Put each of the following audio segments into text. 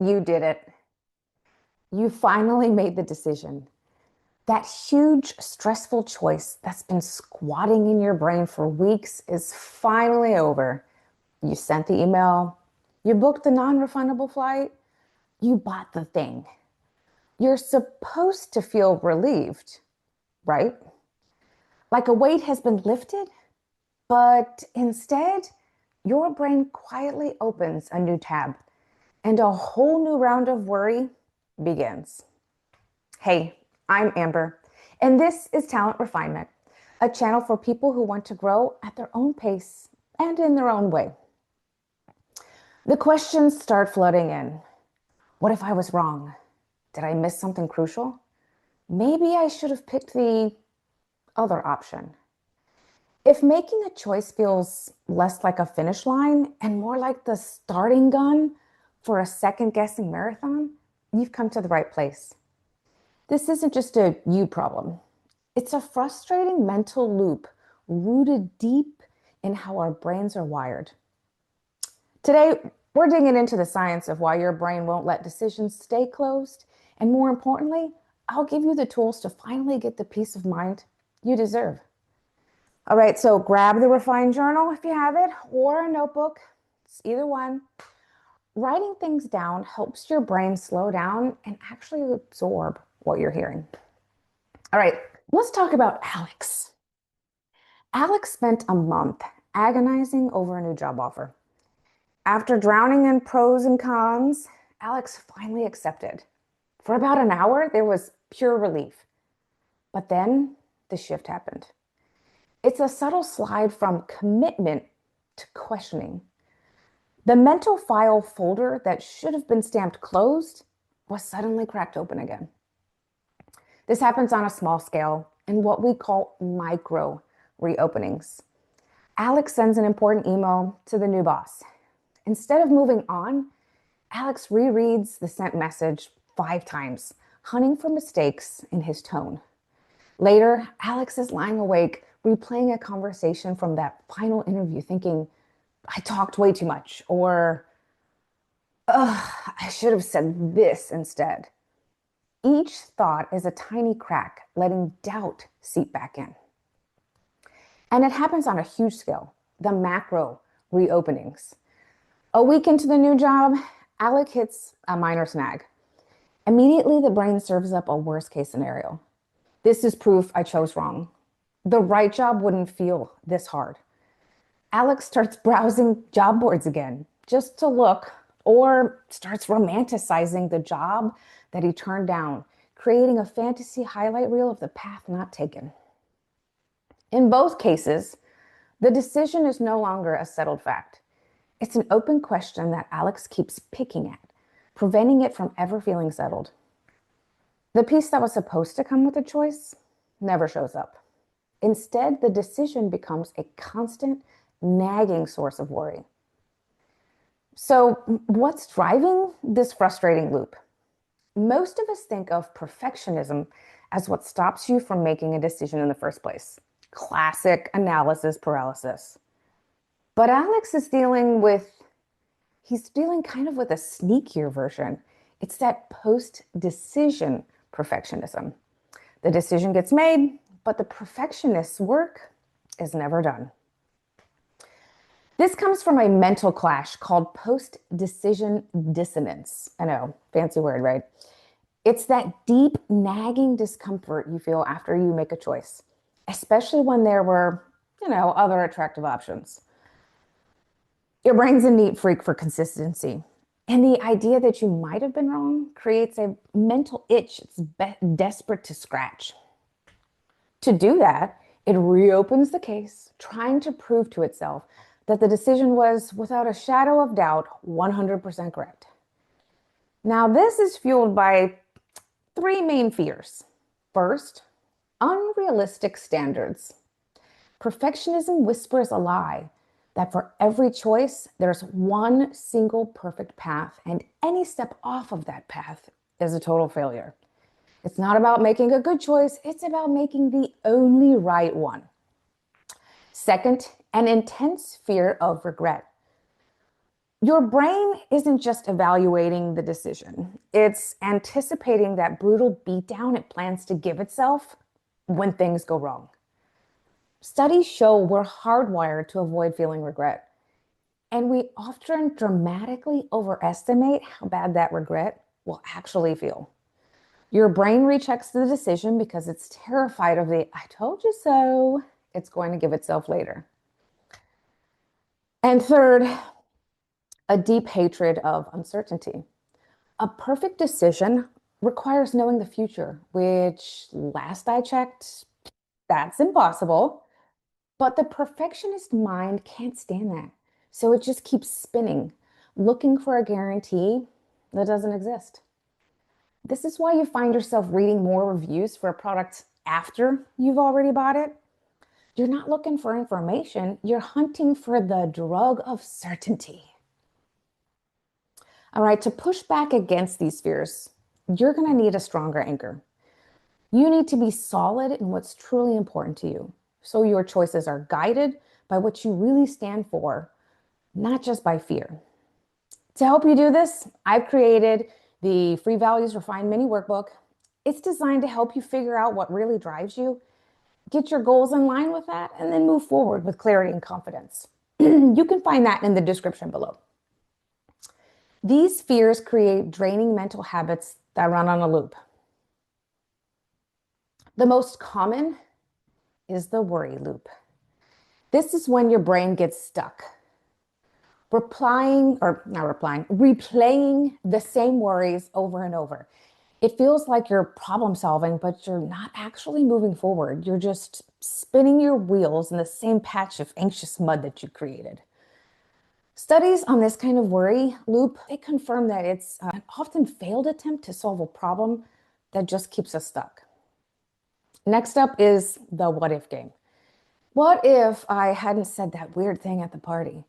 You did it. You finally made the decision. That huge, stressful choice that's been squatting in your brain for weeks is finally over. You sent the email, you booked the non-refundable flight, you bought the thing. You're supposed to feel relieved, right? Like a weight has been lifted, but instead, your brain quietly opens a new tab and a whole new round of worry begins. Hey, I'm Amber, and this is Talent Refinement, a channel for people who want to grow at their own pace and in their own way. The questions start flooding in. What if I was wrong? Did I miss something crucial? Maybe I should have picked the other option. If making a choice feels less like a finish line and more like the starting gun for a second guessing marathon, you've come to the right place. This isn't just a you problem. It's a frustrating mental loop rooted deep in how our brains are wired. Today, we're digging into the science of why your brain won't let decisions stay closed. And more importantly, I'll give you the tools to finally get the peace of mind you deserve. All right, so grab the refined journal if you have it, or a notebook. It's either one. Writing things down helps your brain slow down and actually absorb what you're hearing. All right, let's talk about Alex. Alex spent a month agonizing over a new job offer. After drowning in pros and cons, Alex finally accepted. For about an hour, there was pure relief. But then the shift happened. It's a subtle slide from commitment to questioning. The mental file folder that should have been stamped closed was suddenly cracked open again. This happens on a small scale in what we call micro reopenings. Alex sends an important email to the new boss. Instead of moving on, Alex rereads the sent message 5 times, hunting for mistakes in his tone. Later, Alex is lying awake, replaying a conversation from that final interview, thinking, I talked way too much, or, I should have said this instead. Each thought is a tiny crack, letting doubt seep back in. And it happens on a huge scale, the macro reopenings. A week into the new job, Alex hits a minor snag. Immediately, the brain serves up a worst case scenario. This is proof I chose wrong. The right job wouldn't feel this hard. Alex starts browsing job boards again, just to look, or starts romanticizing the job that he turned down, creating a fantasy highlight reel of the path not taken. In both cases, the decision is no longer a settled fact. It's an open question that Alex keeps picking at, preventing it from ever feeling settled. The piece that was supposed to come with the choice never shows up. Instead, the decision becomes a constant, nagging source of worry. So, what's driving this frustrating loop? Most of us think of perfectionism as what stops you from making a decision in the first place. Classic analysis paralysis. But Alex is he's dealing kind of with a sneakier version. It's that post-decision perfectionism. The decision gets made, but the perfectionist's work is never done. This comes from a mental clash called post-decision dissonance. I know, fancy word, right? It's that deep, nagging discomfort you feel after you make a choice, especially when there were, other attractive options. Your brain's a neat freak for consistency. And the idea that you might have been wrong creates a mental itch it's desperate to scratch. To do that, it reopens the case, trying to prove to itself that the decision was, without a shadow of doubt, 100% correct. Now, this is fueled by 3 main fears. First, unrealistic standards. Perfectionism whispers a lie that for every choice, there's one single perfect path, and any step off of that path is a total failure. It's not about making a good choice, it's about making the only right one. Second, an intense fear of regret. Your brain isn't just evaluating the decision, it's anticipating that brutal beatdown it plans to give itself when things go wrong. Studies show we're hardwired to avoid feeling regret, and we often dramatically overestimate how bad that regret will actually feel. Your brain rechecks the decision because it's terrified of the I told you so it's going to give itself later. And third, a deep hatred of uncertainty. A perfect decision requires knowing the future, which last I checked, that's impossible. But the perfectionist mind can't stand that. So it just keeps spinning, looking for a guarantee that doesn't exist. This is why you find yourself reading more reviews for a product after you've already bought it. You're not looking for information, you're hunting for the drug of certainty. All right, to push back against these fears, you're going to need a stronger anchor. You need to be solid in what's truly important to you. So your choices are guided by what you really stand for, not just by fear. To help you do this, I've created the Free Values Refined Mini Workbook. It's designed to help you figure out what really drives you, get your goals in line with that, and then move forward with clarity and confidence. You can find that in the description below. These fears create draining mental habits that run on a loop. The most common is the worry loop. This is when your brain gets stuck, replaying the same worries over and over. It feels like you're problem solving, but you're not actually moving forward. You're just spinning your wheels in the same patch of anxious mud that you created. Studies on this kind of worry loop, they confirm that it's an often failed attempt to solve a problem that just keeps us stuck. Next up is the what if game. What if I hadn't said that weird thing at the party?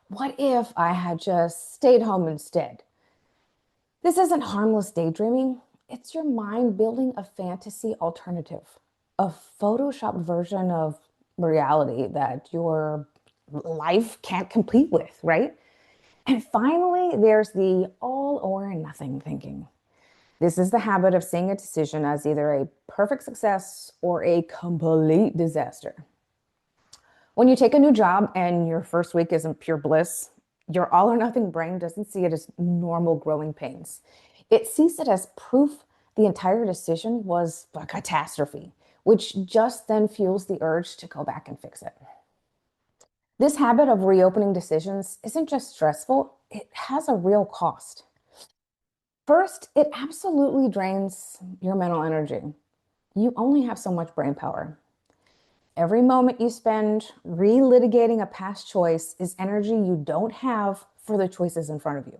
What if I had just stayed home instead? This isn't harmless daydreaming. It's your mind building a fantasy alternative, a Photoshop version of reality that your life can't compete with, right? And finally, there's the all or nothing thinking. This is the habit of seeing a decision as either a perfect success or a complete disaster. When you take a new job and your first week isn't pure bliss, your all or nothing brain doesn't see it as normal growing pains. It sees it as proof the entire decision was a catastrophe, which just then fuels the urge to go back and fix it. This habit of reopening decisions isn't just stressful, it has a real cost. First, it absolutely drains your mental energy. You only have so much brain power. Every moment you spend relitigating a past choice is energy you don't have for the choices in front of you.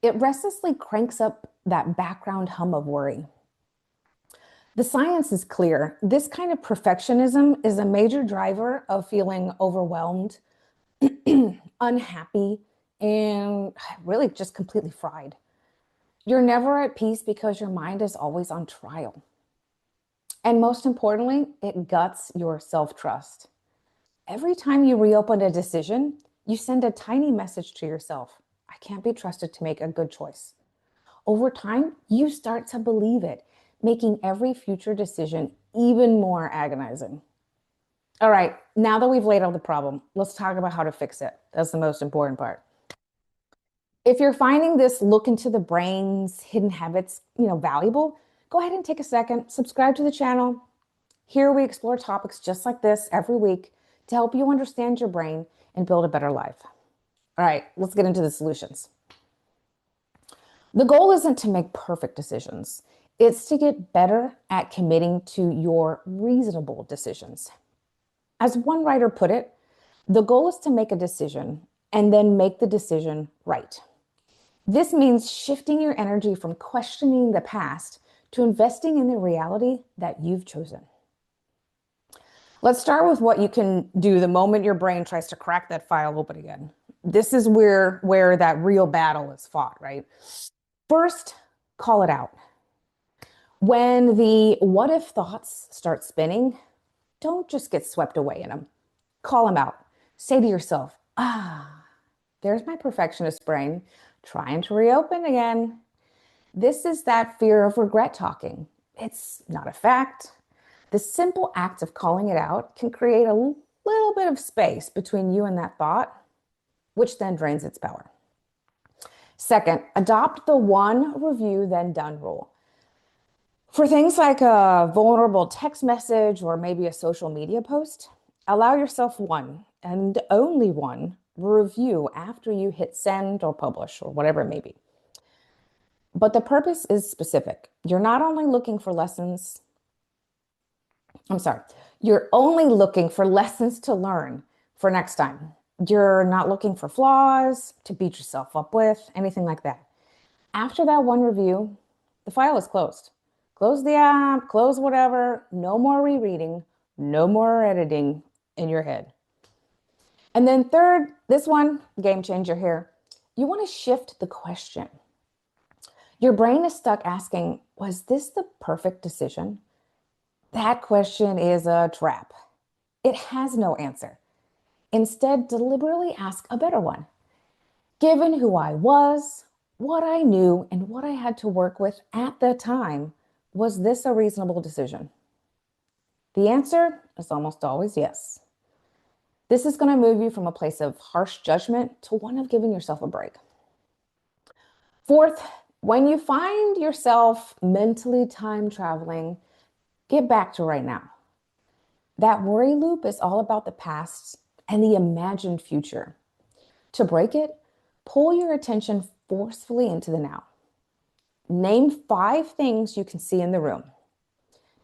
It restlessly cranks up that background hum of worry. The science is clear. This kind of perfectionism is a major driver of feeling overwhelmed, unhappy, and really just completely fried. You're never at peace because your mind is always on trial. And most importantly, it guts your self-trust. Every time you reopen a decision, you send a tiny message to yourself. I can't be trusted to make a good choice. Over time, you start to believe it, making every future decision even more agonizing. All right, now that we've laid out the problem, let's talk about how to fix it. That's the most important part. If you're finding this look into the brain's hidden habits, valuable, go ahead and take a second, subscribe to the channel. Here we explore topics just like this every week to help you understand your brain and build a better life. All right, let's get into the solutions. The goal isn't to make perfect decisions. It's to get better at committing to your reasonable decisions. As one writer put it, the goal is to make a decision and then make the decision right. This means shifting your energy from questioning the past to investing in the reality that you've chosen. Let's start with what you can do the moment your brain tries to crack that file open again. This is where that real battle is fought, right? First, call it out. When the what if thoughts start spinning, don't just get swept away in them. Call them out. Say to yourself, There's my perfectionist brain trying to reopen again. This is that fear of regret talking. It's not a fact. The simple act of calling it out can create a little bit of space between you and that thought, which then drains its power. Second, adopt the one review then done rule. For things like a vulnerable text message or maybe a social media post, allow yourself one and only one review after you hit send or publish or whatever it may be. But the purpose is specific. You're not only looking for lessons, I'm sorry, you're only looking for lessons to learn for next time. You're not looking for flaws to beat yourself up with, anything like that. After that one review, the file is closed. Close the app, close whatever, no more rereading, no more editing in your head. And then third, this one, game changer here. You want to shift the question. Your brain is stuck asking, was this the perfect decision? That question is a trap. It has no answer. Instead, deliberately ask a better one. Given who I was, what I knew, and what I had to work with at the time, was this a reasonable decision? The answer is almost always yes. This is going to move you from a place of harsh judgment to one of giving yourself a break. Fourth, when you find yourself mentally time traveling, get back to right now. That worry loop is all about the past and the imagined future. To break it, pull your attention forcefully into the now. Name 5 things you can see in the room.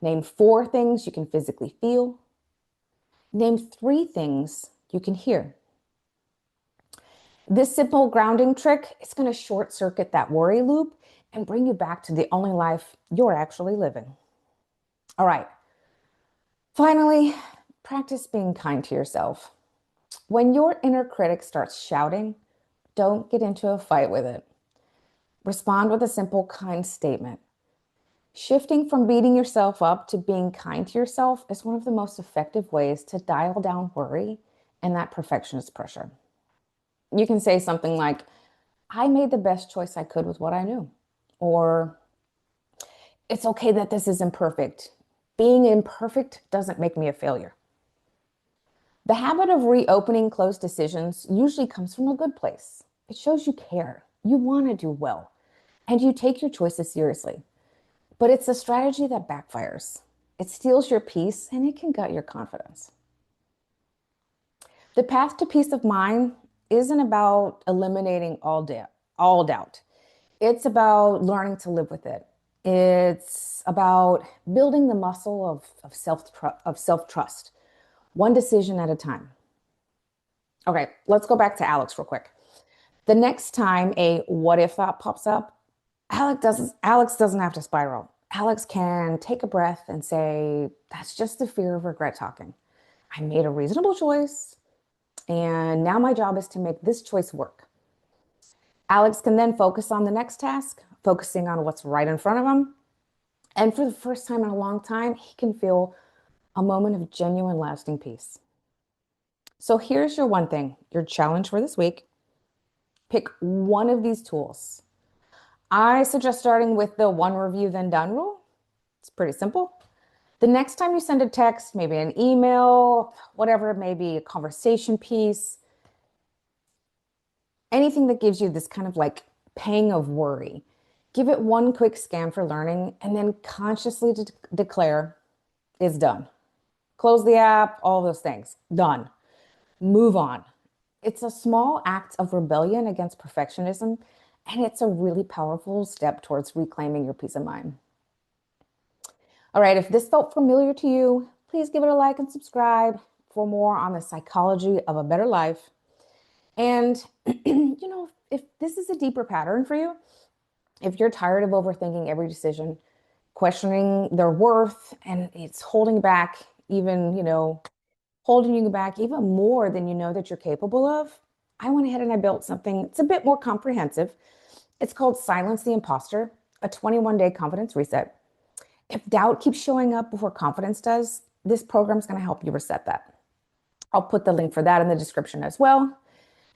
Name 4 things you can physically feel. Name 3 things you can hear. This simple grounding trick is going to short circuit that worry loop and bring you back to the only life you're actually living. All right. Finally, practice being kind to yourself. When your inner critic starts shouting, don't get into a fight with it. Respond with a simple, kind statement. Shifting from beating yourself up to being kind to yourself is one of the most effective ways to dial down worry and that perfectionist pressure. You can say something like, I made the best choice I could with what I knew. Or, it's okay that this is imperfect. Being imperfect doesn't make me a failure. The habit of reopening closed decisions usually comes from a good place. It shows you care, you want to do well, and you take your choices seriously. But it's a strategy that backfires. It steals your peace and it can gut your confidence. The path to peace of mind isn't about eliminating all doubt. It's about learning to live with it. It's about building the muscle of self-trust, one decision at a time. Okay, let's go back to Alex real quick. The next time a what if thought pops up, Alex doesn't have to spiral. Alex can take a breath and say, that's just the fear of regret talking. I made a reasonable choice, and now my job is to make this choice work. Alex can then focus on the next task, focusing on what's right in front of him. And for the first time in a long time, he can feel a moment of genuine, lasting peace. So here's your one thing, your challenge for this week. Pick one of these tools. I suggest starting with the one review then done rule. It's pretty simple. The next time you send a text, maybe an email, whatever it may be, a conversation piece, anything that gives you this kind of like pang of worry, give it one quick scan for learning and then consciously declare it's done. Close the app, all those things, done. Move on. It's a small act of rebellion against perfectionism, and it's a really powerful step towards reclaiming your peace of mind. All right, if this felt familiar to you, please give it a like and subscribe for more on the psychology of a better life. And, if this is a deeper pattern for you, if you're tired of overthinking every decision, questioning their worth, and it's holding you back even more than you know that you're capable of, I went ahead and I built something. It's a bit more comprehensive. It's called Silence the Imposter, a 21-day confidence reset. If doubt keeps showing up before confidence does, this program is going to help you reset that. I'll put the link for that in the description as well.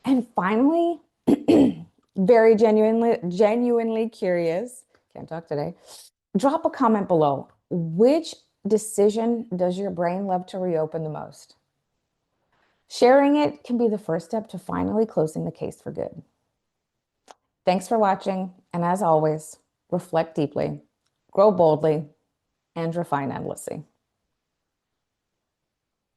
And finally, very genuinely curious, can't talk today, drop a comment below. Which decision does your brain love to reopen the most? Sharing it can be the first step to finally closing the case for good. Thanks for watching, and as always, reflect deeply, grow boldly, and refine endlessly.